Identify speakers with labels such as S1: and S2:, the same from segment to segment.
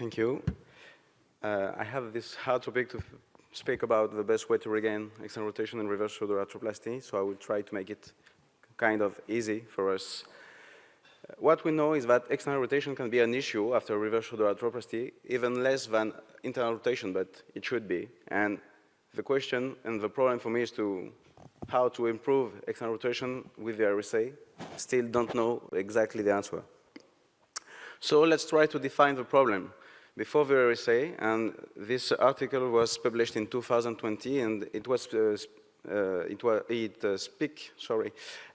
S1: Thank you. I have this hard topic to speak about the best way to regain external rotation and reverse shoulder arthroplasty, so I will try to make it kind of easy for us. What we know is that external rotation can be an issue after reverse shoulder arthroplasty, even less than internal rotation, but it should be. And the question and the problem for me is how to improve external rotation with the RSA. Still don't know exactly the answer. So let's try to define the problem. Before the RSA, and this article was published in 2020, and it speaks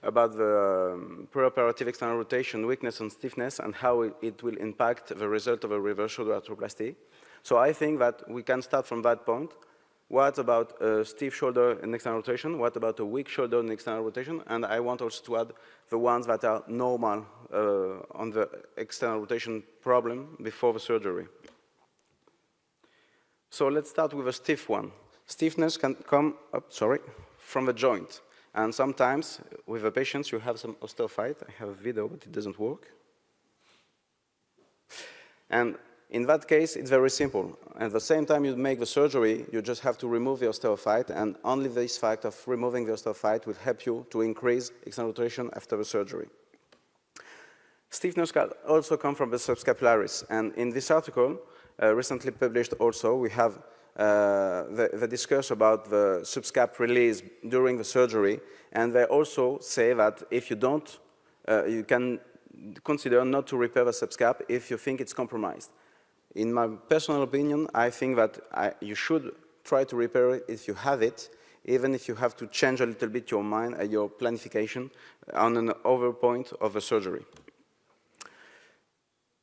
S1: about the preoperative external rotation weakness and stiffness and how it will impact the result of a reverse shoulder arthroplasty. So I think that we can start from that point. What about a stiff shoulder and external rotation? What about a weak shoulder and external rotation? And I want also to add the ones that are normal on the external rotation problem before the surgery. So let's start with a stiff one. Stiffness can come from the joint. And sometimes with the patients you have some osteophyte. I have a video, but it doesn't work. And in that case, it's very simple. At the same time you make the surgery, you just have to remove the osteophyte, and only this fact of removing the osteophyte will help you to increase external rotation after the surgery. Stiffness can also come from the subscapularis, and in this article, recently published also, we have the discuss about the subscap release during the surgery, and they also say that if you don't, you can consider not to repair the subscap if you think it's compromised. In my personal opinion, I think that you should try to repair it if you have it, even if you have to change a little bit your mind and your planification on an over point of the surgery.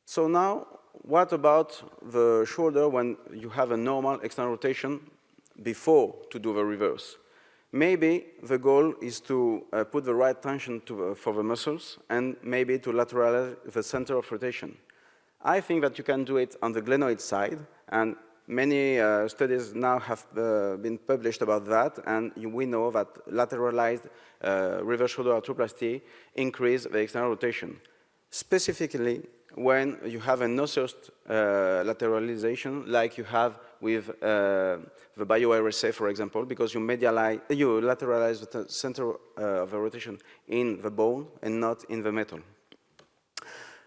S1: So now, what about the shoulder when you have a normal external rotation before to do the reverse? Maybe the goal is to put the right tension for the muscles and maybe to lateralize the center of rotation. I think that you can do it on the glenoid side, and many studies now have been published about that, and we know that lateralized reverse shoulder arthroplasty increase the external rotation. Specifically, when you have an osseous lateralization like you have with the bio-RSA, for example, because you lateralize the center of the rotation in the bone and not in the metal.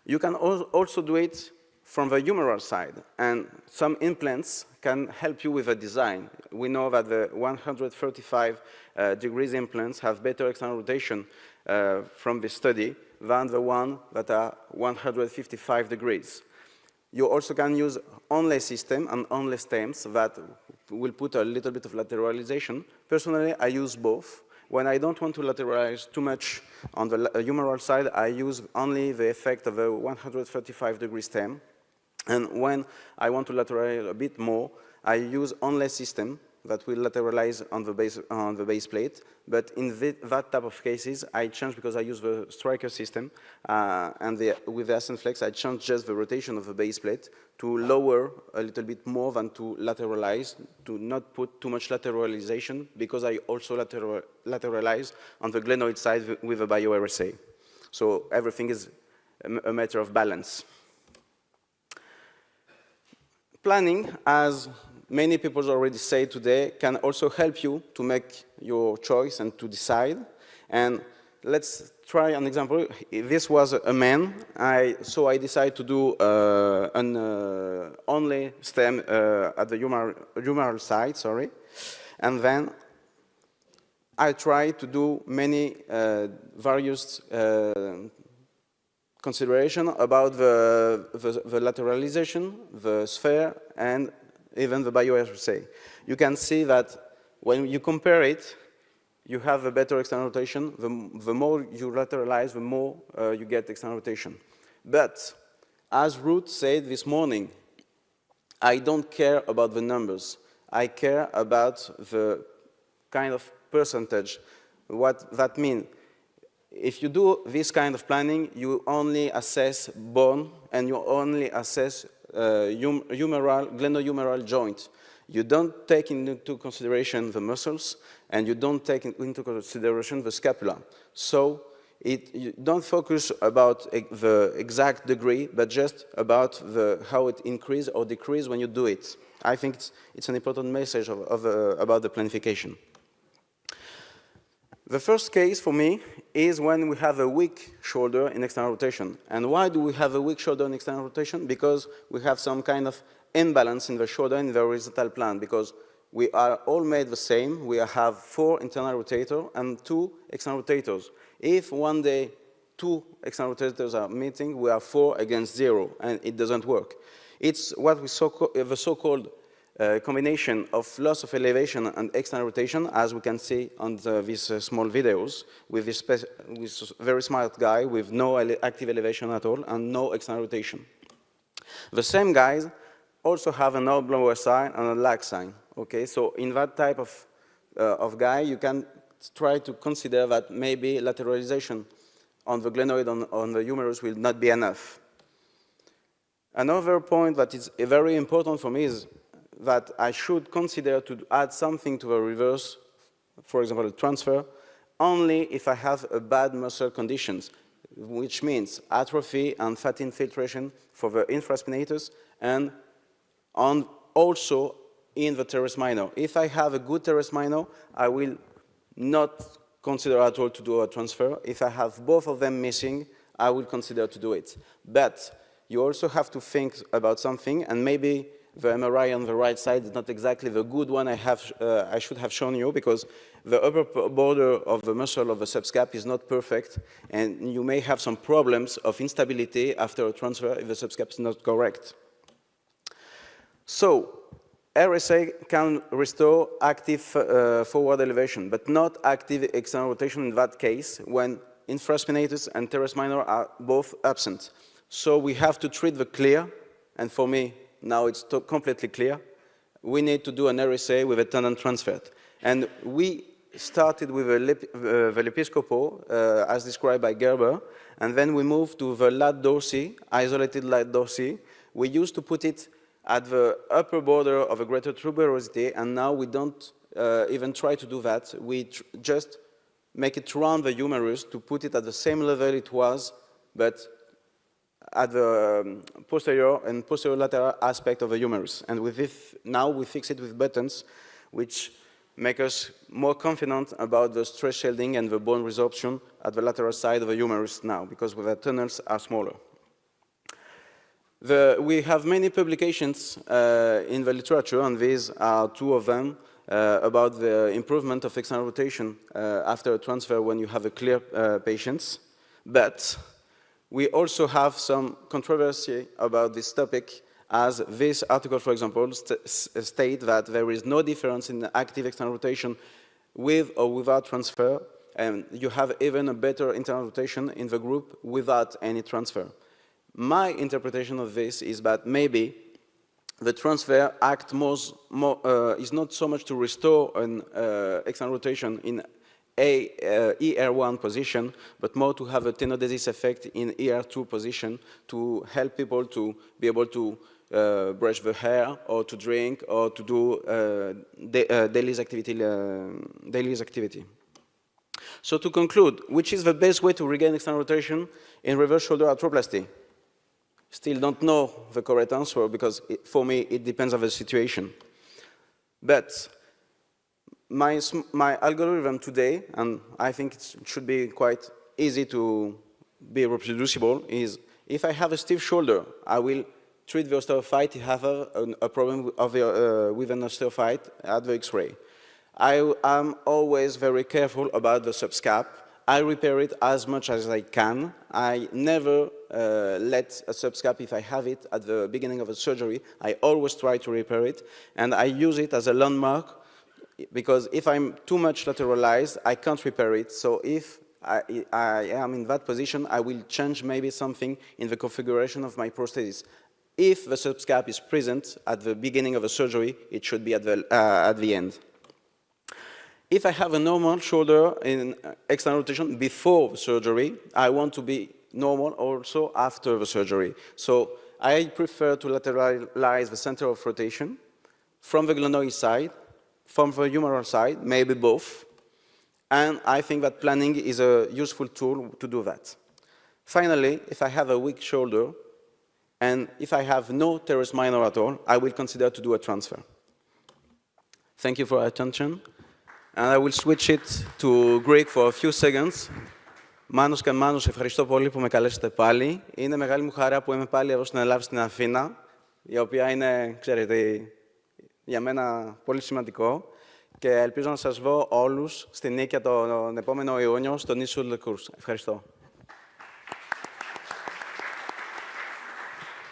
S1: You can also do it from the humeral side, and some implants can help you with the design. We know that the 135 degrees implants have better external rotation from this study than the one that are 155 degrees. You also can use onlay system and onlay stems that will put a little bit of lateralization. Personally, I use both. When I don't want to lateralize too much on the humeral side, I use only the effect of a 135 degree stem. And when I want to lateralize a bit more, I use onlay system that will lateralize on the base plate. But in that type of cases, I change because I use the striker system. And with the Ascent Flex, I change just the rotation of the base plate to lower a little bit more than to lateralize, to not put too much lateralization, because I also lateralize on the glenoid side with the bio-RSA. So everything is a matter of balance. Planning, as many people already say today, can also help you to make your choice and to decide. And let's try an example. This was a man, so I decided to do an only stem at the humeral side, and then I tried to do many various consideration about the lateralization, the sphere, and even the bio-RSA. You can see that when you compare it, you have a better external rotation. The more you lateralize, the more you get external rotation. But as Ruth said this morning, I don't care about the numbers. I care about the kind of percentage. What that means. If you do this kind of planning, you only assess bone and you only assess glenohumeral joint. You don't take into consideration the muscles and you don't take into consideration the scapula. So You don't focus about the exact degree, but just about how it increases or decreases when you do it. I think it's an important message about the planification. The first case for me is when we have a weak shoulder in external rotation. And why do we have a weak shoulder in external rotation? Because we have some kind of imbalance in the shoulder in the horizontal plane, because we are all made the same. We have 4 internal rotators and 2 external rotators. If one day 2 external rotators are meeting, we are 4 against 0, and it doesn't work. It's what we the so-called combination of loss of elevation and external rotation, as we can see on these small videos, with this very smart guy with no active elevation at all and no external rotation. The same guys also have an oblong sign and a lag sign. Okay, so in that type of guy, you can try to consider that maybe lateralization on the glenoid on the humerus will not be enough. Another point that is very important for me is that I should consider to add something to the reverse, for example, a transfer, only if I have a bad muscle conditions, which means atrophy and fat infiltration for the infraspinatus and also in the teres minor. If I have a good teres minor, I will not consider at all to do a transfer. If I have both of them missing, I will consider to do it. But you also have to think about something, and maybe the MRI on the right side is not exactly the good one I should have shown you, because the upper border of the muscle of the subscap is not perfect, and you may have some problems of instability after a transfer if the subscap is not correct. So, RSA can restore active forward elevation, but not active external rotation in that case when infraspinatus and teres minor are both absent. So we have to treat the clear, and for me, now it's completely clear. We need to do an RSA with a tendon transfer. And we started with the lepiscopo, as described by Gerber, and then we moved to the lat dorsi, isolated lat dorsi. We used to put it at the upper border of a greater tuberosity, and now we don't even try to do that. We just make it round the humerus to put it at the same level it was, but at the posterior and posterolateral aspect of the humerus. And with this, now we fix it with buttons, which make us more confident about the stress shielding and the bone resorption at the lateral side of the humerus now, because the tunnels are smaller. We have many publications in the literature, and these are 2 of them, about the improvement of external rotation after a transfer when you have a clear patients. But we also have some controversy about this topic, as this article, for example, states that there is no difference in the active external rotation with or without transfer, and you have even a better internal rotation in the group without any transfer. My interpretation of this is that maybe the transfer act is not so much to restore an external rotation in ER1 position, but more to have a tenodesis effect in ER2 position to help people to be able to brush the hair or to drink or to do daily activity. So to conclude, which is the best way to regain external rotation in reverse shoulder arthroplasty? Still don't know the correct answer, because for me it depends on the situation. But my algorithm today, and I think it should be quite easy to be reproducible, is if I have a stiff shoulder, I will treat the osteophyte if I have a problem with an osteophyte at the X-ray. I am always very careful about the subscap. I repair it as much as I can. I never let a subscap, if I have it at the beginning of a surgery, I always try to repair it, and I use it as a landmark, because if I'm too much lateralized, I can't repair it. So if I am in that position, I will change maybe something in the configuration of my prosthesis. If the subscap is present at the beginning of a surgery, it should be at the end. If I have a normal shoulder in external rotation before the surgery, I want to be normal also after the surgery. So I prefer to lateralize the center of rotation from the glenoid side, from the humeral side, maybe both. And I think that planning is a useful tool to do that. Finally, if I have a weak shoulder, and if I have no teres minor at all, I will consider to do a transfer. Thank you for your attention. And I will switch it to Greek for a few seconds. Μάνος και Μάνος, ευχαριστώ πολύ που με καλέσετε πάλι. Είναι μεγάλη μου χαρά που είμαι πάλι εδώ στην Ελλάδα, στην Αθήνα, η οποία είναι, ξέρετε, για μένα πολύ σημαντικό. Και ελπίζω να σας δω όλους στη Νίκαια τον επόμενο Ιούνιο στο νήσου Λεκούρς. Ευχαριστώ.